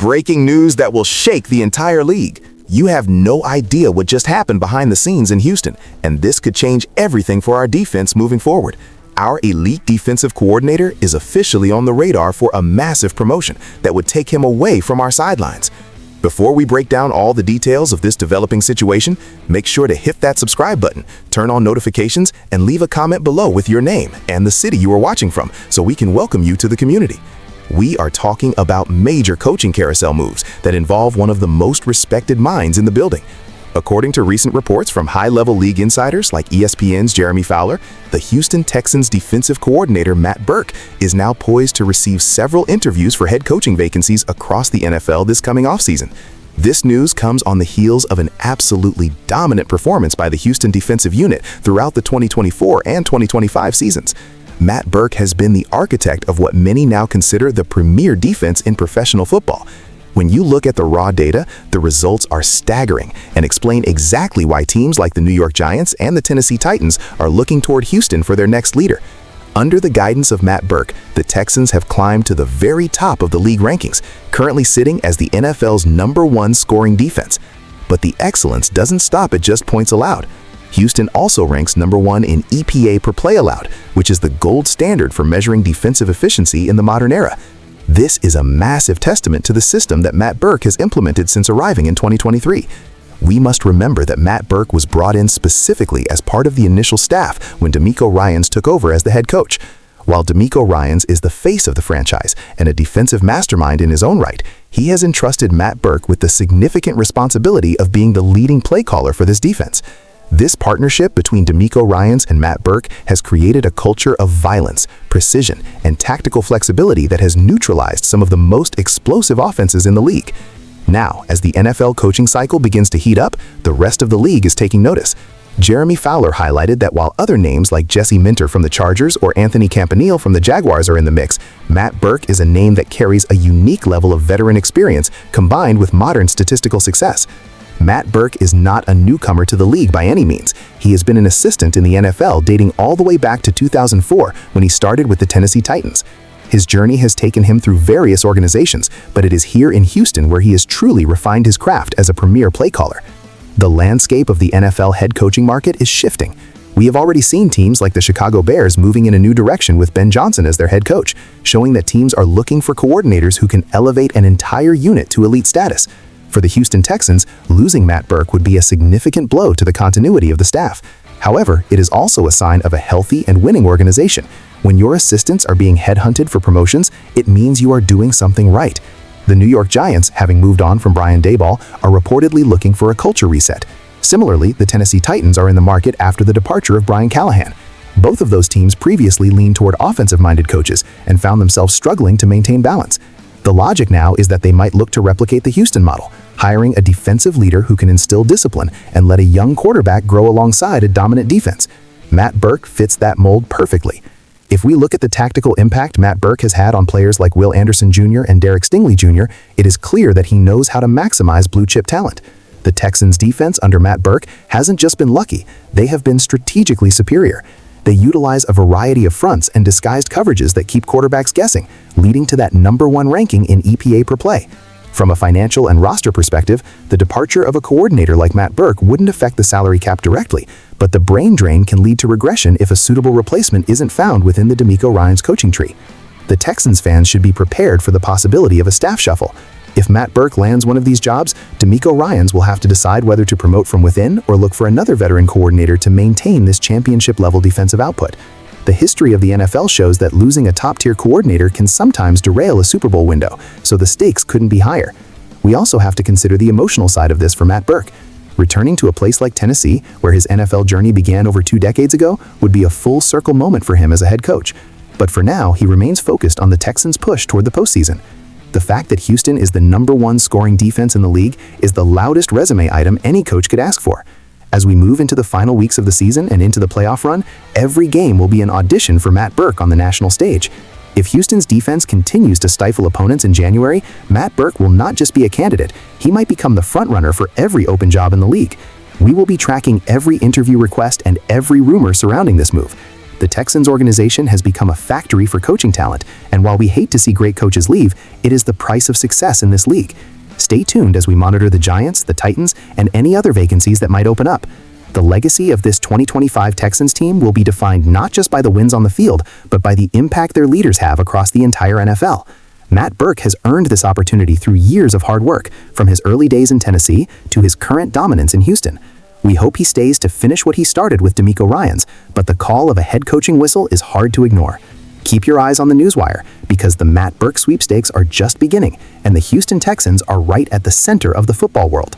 Breaking news that will shake the entire league. You have no idea what just happened behind the scenes in Houston, and this could change everything for our defense moving forward. Our elite defensive coordinator is officially on the radar for a massive promotion that would take him away from our sidelines. Before we break down all the details of this developing situation, make sure to hit that subscribe button, turn on notifications, and leave a comment below with your name and the city you are watching from so we can welcome you to the community. We are talking about major coaching carousel moves that involve one of the most respected minds in the building. According to recent reports from high-level league insiders like ESPN's Jeremy Fowler, the Houston Texans defensive coordinator Matt Burke is now poised to receive several interviews for head coaching vacancies across the NFL this coming offseason. This news comes on the heels of an absolutely dominant performance by the Houston defensive unit throughout the 2024 and 2025 seasons. Matt Burke has been the architect of what many now consider the premier defense in professional football. When you look at the raw data, the results are staggering and explain exactly why teams like the New York Giants and the Tennessee Titans are looking toward Houston for their next leader. Under the guidance of Matt Burke, the Texans have climbed to the very top of the league rankings, currently sitting as the NFL's #1 scoring defense. But the excellence doesn't stop at just points allowed. Houston also ranks #1 in EPA per play allowed, which is the gold standard for measuring defensive efficiency in the modern era. This is a massive testament to the system that Matt Burke has implemented since arriving in 2023. We must remember that Matt Burke was brought in specifically as part of the initial staff when DeMeco Ryans took over as the head coach. While DeMeco Ryans is the face of the franchise and a defensive mastermind in his own right, he has entrusted Matt Burke with the significant responsibility of being the leading play caller for this defense. This partnership between DeMeco Ryans and Matt Burke has created a culture of violence, precision, and tactical flexibility that has neutralized some of the most explosive offenses in the league. Now, as the NFL coaching cycle begins to heat up, the rest of the league is taking notice. Jeremy Fowler highlighted that while other names like Jesse Minter from the Chargers or Anthony Campanile from the Jaguars are in the mix, Matt Burke is a name that carries a unique level of veteran experience combined with modern statistical success. Matt Burke is not a newcomer to the league by any means. He has been an assistant in the NFL dating all the way back to 2004 when he started with the Tennessee Titans. His journey has taken him through various organizations, but it is here in Houston where he has truly refined his craft as a premier play caller. The landscape of the NFL head coaching market is shifting. We have already seen teams like the Chicago Bears moving in a new direction with Ben Johnson as their head coach, showing that teams are looking for coordinators who can elevate an entire unit to elite status. For the Houston Texans, losing Matt Burke would be a significant blow to the continuity of the staff. However, it is also a sign of a healthy and winning organization. When your assistants are being headhunted for promotions, it means you are doing something right. The New York Giants, having moved on from Brian Daboll, are reportedly looking for a culture reset. Similarly, the Tennessee Titans are in the market after the departure of Brian Callahan. Both of those teams previously leaned toward offensive-minded coaches and found themselves struggling to maintain balance. The logic now is that they might look to replicate the Houston model, hiring a defensive leader who can instill discipline and let a young quarterback grow alongside a dominant defense. Matt Burke fits that mold perfectly. If we look at the tactical impact Matt Burke has had on players like Will Anderson Jr. and Derek Stingley Jr., it is clear that he knows how to maximize blue-chip talent. The Texans' defense under Matt Burke hasn't just been lucky, they have been strategically superior. They utilize a variety of fronts and disguised coverages that keep quarterbacks guessing, leading to that #1 ranking in EPA per play. From a financial and roster perspective, the departure of a coordinator like Matt Burke wouldn't affect the salary cap directly, but the brain drain can lead to regression if a suitable replacement isn't found within the DeMeco Ryans coaching tree. The Texans fans should be prepared for the possibility of a staff shuffle. If Matt Burke lands one of these jobs, DeMeco Ryans will have to decide whether to promote from within or look for another veteran coordinator to maintain this championship-level defensive output. The history of the NFL shows that losing a top-tier coordinator can sometimes derail a Super Bowl window, so the stakes couldn't be higher. We also have to consider the emotional side of this for Matt Burke. Returning to a place like Tennessee, where his NFL journey began over 2 decades ago, would be a full-circle moment for him as a head coach. But for now, he remains focused on the Texans' push toward the postseason. The fact that Houston is the #1 scoring defense in the league is the loudest resume item any coach could ask for. As we move into the final weeks of the season and into the playoff run, every game will be an audition for Matt Burke on the national stage. If Houston's defense continues to stifle opponents in January, Matt Burke will not just be a candidate, he might become the frontrunner for every open job in the league. We will be tracking every interview request and every rumor surrounding this move. The Texans organization has become a factory for coaching talent, and while we hate to see great coaches leave, it is the price of success in this league. Stay tuned as we monitor the Giants, the Titans, and any other vacancies that might open up. The legacy of this 2025 Texans team will be defined not just by the wins on the field, but by the impact their leaders have across the entire NFL. Matt Burke has earned this opportunity through years of hard work, from his early days in Tennessee to his current dominance in Houston. We hope he stays to finish what he started with D'Amico Ryans, but the call of a head coaching whistle is hard to ignore. Keep your eyes on the newswire, because the Matt Burke sweepstakes are just beginning, and the Houston Texans are right at the center of the football world.